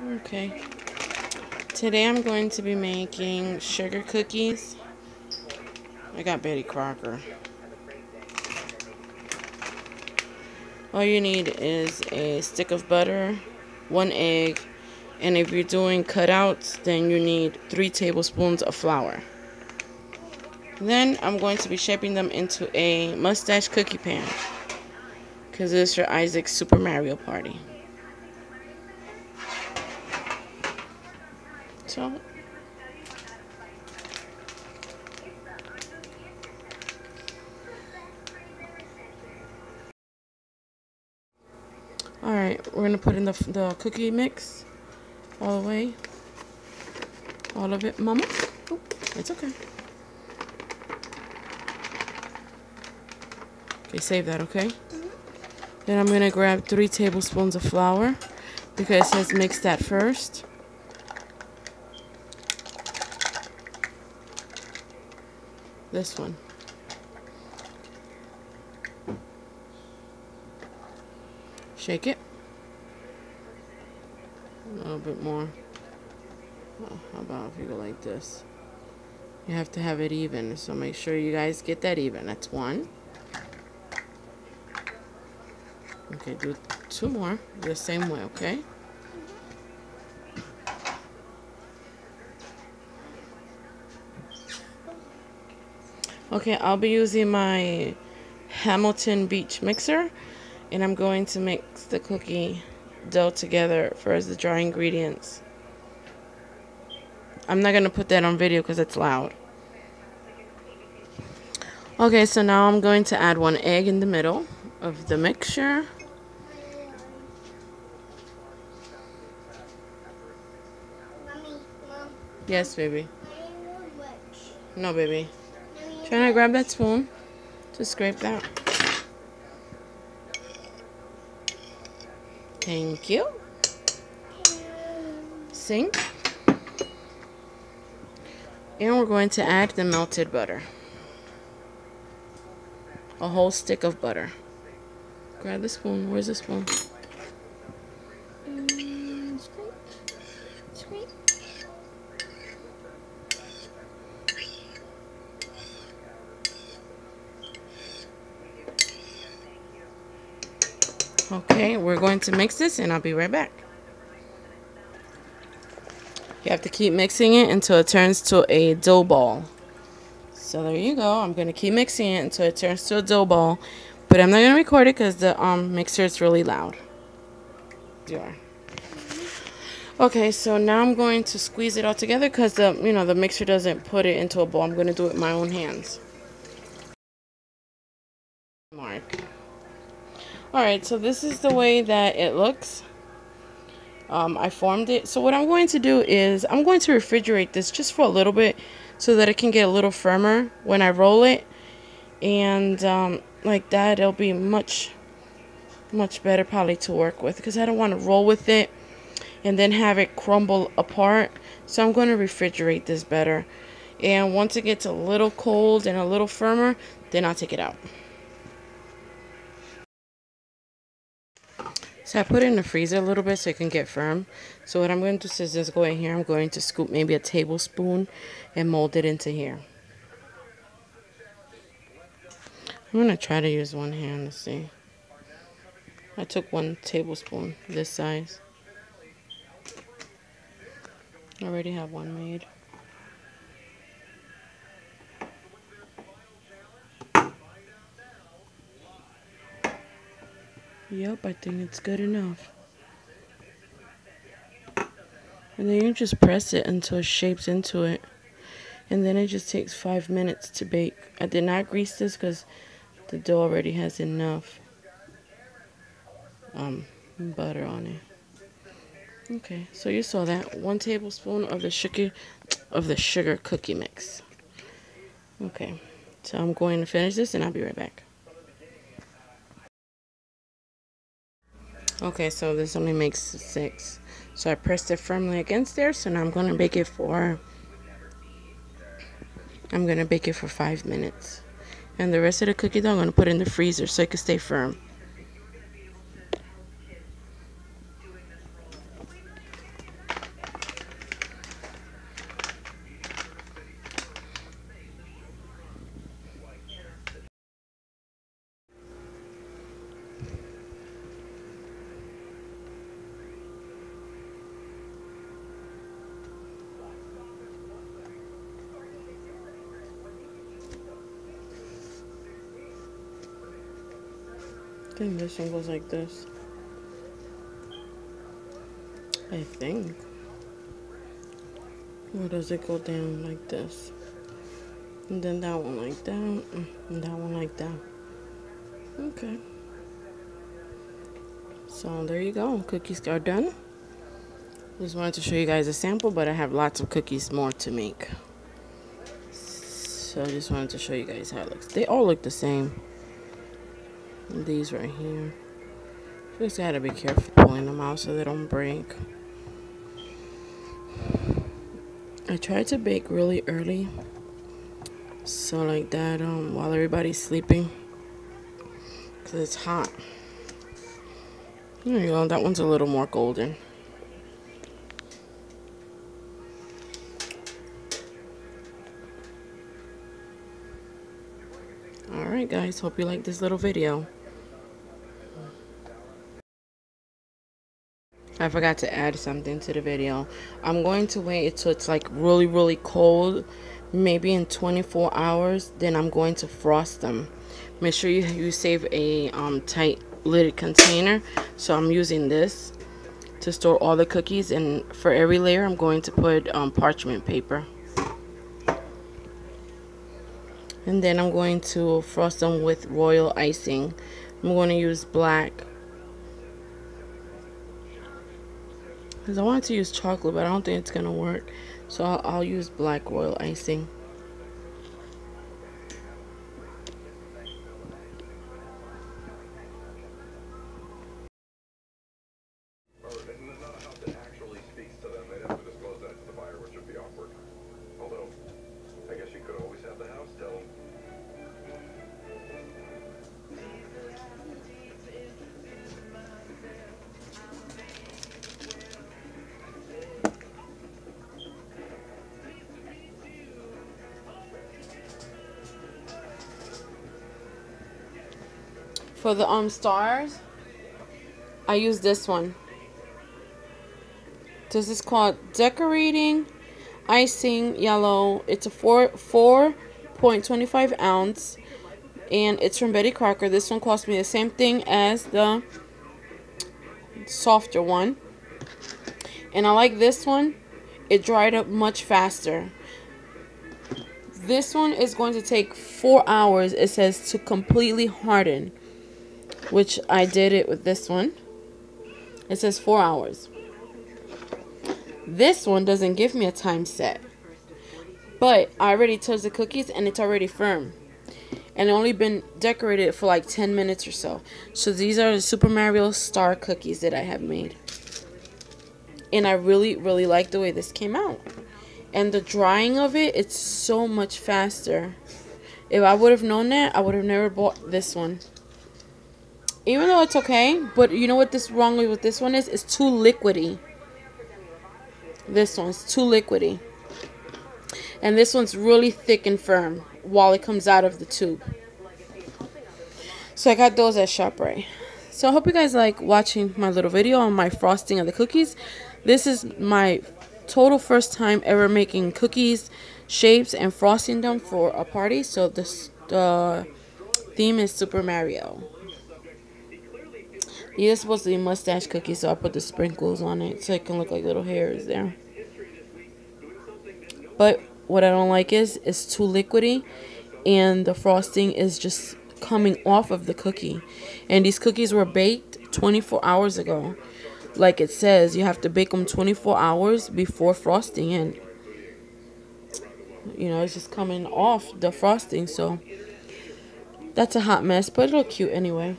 Okay. Today I'm going to be making sugar cookies. I got Betty Crocker. All you need is a stick of butter, 1 egg, and if you're doing cutouts, then you need 3 tablespoons of flour. Then I'm going to be shaping them into a mustache cookie pan, because this is your Isaac's Super Mario Party. So, alright, we're going to put in the cookie mix all the way. All of it, Mama. Oh, it's okay. Okay, save that, okay? Then I'm going to grab 3 tablespoons of flour because it says mix that first. This one. Shake it. A little bit more. Oh, how about if you go like this? You have to have it even, so make sure you guys get that even. That's 1. Okay, do 2 more the same way, okay? Okay, I'll be using my Hamilton Beach mixer, and I'm going to mix the cookie dough together first, the dry ingredients. I'm not going to put that on video because it's loud. Okay, so now I'm going to add 1 egg in the middle of the mixture. Yes, baby. No, baby. Trying to grab that spoon to scrape that. Thank you. Sink. And we're going to add the melted butter. A whole stick of butter. Grab the spoon. Where's the spoon? Scrape. Okay, we're going to mix this and I'll be right back. You have to keep mixing it until it turns to a dough ball. So there you go. I'm going to keep mixing it until it turns to a dough ball. But I'm not going to record it because the mixer is really loud. You are. Okay, so now I'm going to squeeze it all together because the mixer doesn't put it into a bowl. I'm going to do it with my own hands. Mark. Alright, so this is the way that it looks. I formed it. So what I'm going to do is I'm going to refrigerate this just for a little bit so that it can get a little firmer when I roll it. And like that, it'll be much better probably to work with because I don't want to roll with it and then have it crumble apart. So I'm going to refrigerate this better. And once it gets a little cold and a little firmer, then I'll take it out. So I put it in the freezer a little bit so it can get firm. So what I'm going to do is just go in here. I'm going to scoop maybe a tablespoon and mold it into here. I'm going to try to use one hand to see. I took 1 tablespoon, this size. I already have one made. Yep, I think it's good enough. And then you just press it until it shapes into it. And then it just takes 5 minutes to bake. I did not grease this because the dough already has enough butter on it. Okay, so you saw that. 1 tablespoon of the sugar cookie mix. Okay, so I'm going to finish this and I'll be right back. Okay, so this only makes 6. So I pressed it firmly against there. So now I'm going to bake it for 5 minutes. And the rest of the cookie dough I'm going to put in the freezer so it can stay firm. I think this one goes like this. I think. Or does it go down like this? And then that one like that. And that one like that. Okay. So there you go. Cookies are done. Just wanted to show you guys a sample, but I have lots of cookies more to make. So I just wanted to show you guys how it looks. They all look the same. And these right here. Just gotta be careful pulling them out so they don't break. I tried to bake really early, so like that while everybody's sleeping, because it's hot. There you go. That one's a little more golden. Alright guys, hope you like this little video. I forgot to add something to the video. I'm going to wait until it's like really cold, maybe in 24 hours. Then I'm going to frost them. Make sure you save a tight lidded container. So I'm using this to store all the cookies, and for every layer I'm going to put parchment paper. And then I'm going to frost them with royal icing. I'm going to use black, because I wanted to use chocolate, but I don't think it's going to work. So I'll use black royal icing. For the stars, I use this one. This is called Decorating Icing Yellow. It's a 4.25 ounce, and it's from Betty Crocker. This one cost me the same thing as the softer one, and I like this one. It dried up much faster. This one is going to take 4 hours, it says, to completely harden, which I did it with this one. It says 4 hours. This one doesn't give me a time set, but I already touched the cookies and it's already firm, and it only been decorated for like 10 minutes or so. So these are the Super Mario star cookies that I have made, and I really like the way this came out. And the drying of it, it's so much faster. If I would have known that, I would have never bought this one. Even though it's okay, but you know what this wrong with this one is? It's too liquidy. This one's too liquidy. And this one's really thick and firm while it comes out of the tube. So I got those at ShopRite. So I hope you guys like watching my little video on my frosting of the cookies. This is my total first time ever making cookies, shapes, and frosting them for a party. So the theme is Super Mario. These are supposed to be mustache cookies, so I put the sprinkles on it so it can look like little hairs there. But what I don't like is it's too liquidy, and the frosting is just coming off of the cookie. And these cookies were baked 24 hours ago. Like it says, you have to bake them 24 hours before frosting, and you know, it's just coming off the frosting. So that's a hot mess, but it'll look cute anyway.